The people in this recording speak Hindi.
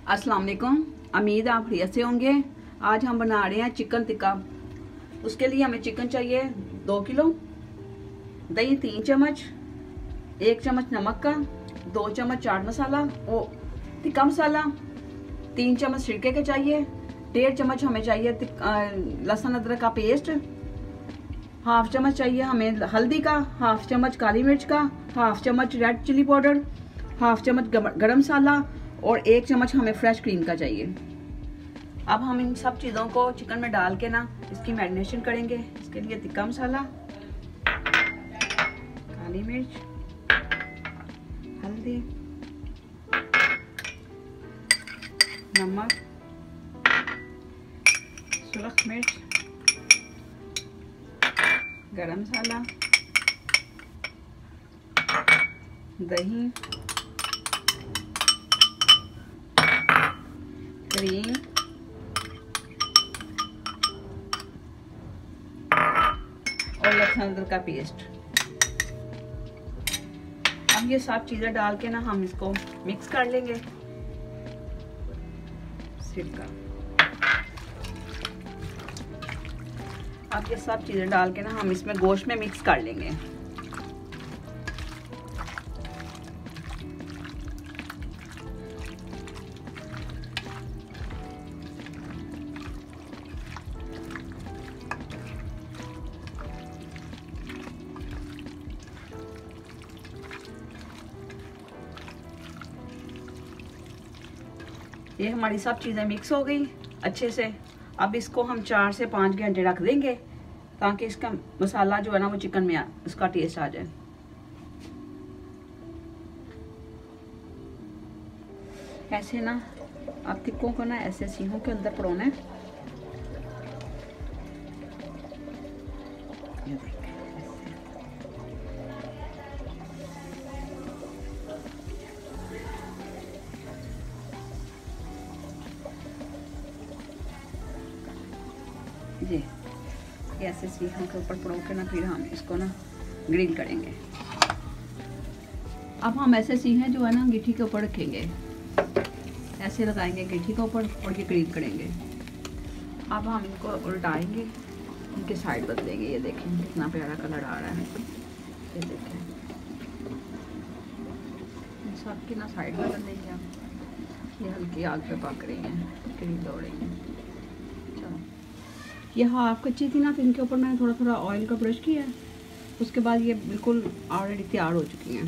अस्सलाम वालेकुम। उम्मीद आप खैरियत से होंगे। आज हम बना रहे हैं चिकन टिक्का। उसके लिए हमें चिकन चाहिए 2 किलो, दही 3 चम्मच, 1 चम्मच नमक का, 2 चम्मच चाट मसाला और टिक्का मसाला, 3 चम्मच सिरके के चाहिए, 1.5 चम्मच हमें चाहिए लहसुन अदरक का पेस्ट, हाफ चम्मच चाहिए हमें हल्दी का, हाफ चम्मच काली मिर्च का, हाफ चम्मच रेड चिली पाउडर, हाफ चम्मच गरम मसाला और 1 चम्मच हमें फ्रेश क्रीम का चाहिए। अब हम इन सब चीज़ों को चिकन में डाल के ना इसकी मैरिनेशन करेंगे। इसके लिए टिक्का मसाला, काली मिर्च, हल्दी, नमक, सुरख मिर्च, गरम मसाला, दही, क्रीम और लहसुन अदरक का पेस्ट। अब ये सब चीजें डाल के ना हम इसको मिक्स कर लेंगे। सिरका, अब ये सब चीजें डाल के ना हम इसमें गोश्त में मिक्स कर लेंगे। ये हमारी सब चीज़ें मिक्स हो गई अच्छे से। अब इसको हम 4 से 5 घंटे रख देंगे ताकि इसका मसाला जो है ना वो चिकन में उसका टेस्ट आ जाए। ऐसे ना आप टिक्कों को ना ऐसे सीहों के अंदर परोना है। ये ऐसे सीहों के ऊपर परों के ना फिर हम इसको ना ग्रिल करेंगे। अब हम ऐसे सीहें जो है ना गिट्टी के ऊपर रखेंगे, ऐसे लगाएंगे गिट्टी के ऊपर और ये ग्रिल करेंगे। अब हम इनको उल्टाएंगे, इनके साइड बदलेंगे। ये देखें कितना प्यारा कलर आ रहा है। ये देखें सबकी ना साइड बदल देंगे। हम ये हल्की आग पे पक रही हैं, ग्रिल हो रही हैं। चलो ये हाफ कच्ची थी ना, तो इनके ऊपर मैंने थोड़ा थोड़ा ऑयल का ब्रश किया है। उसके बाद ये बिल्कुल ऑलरेडी तैयार हो चुकी हैं।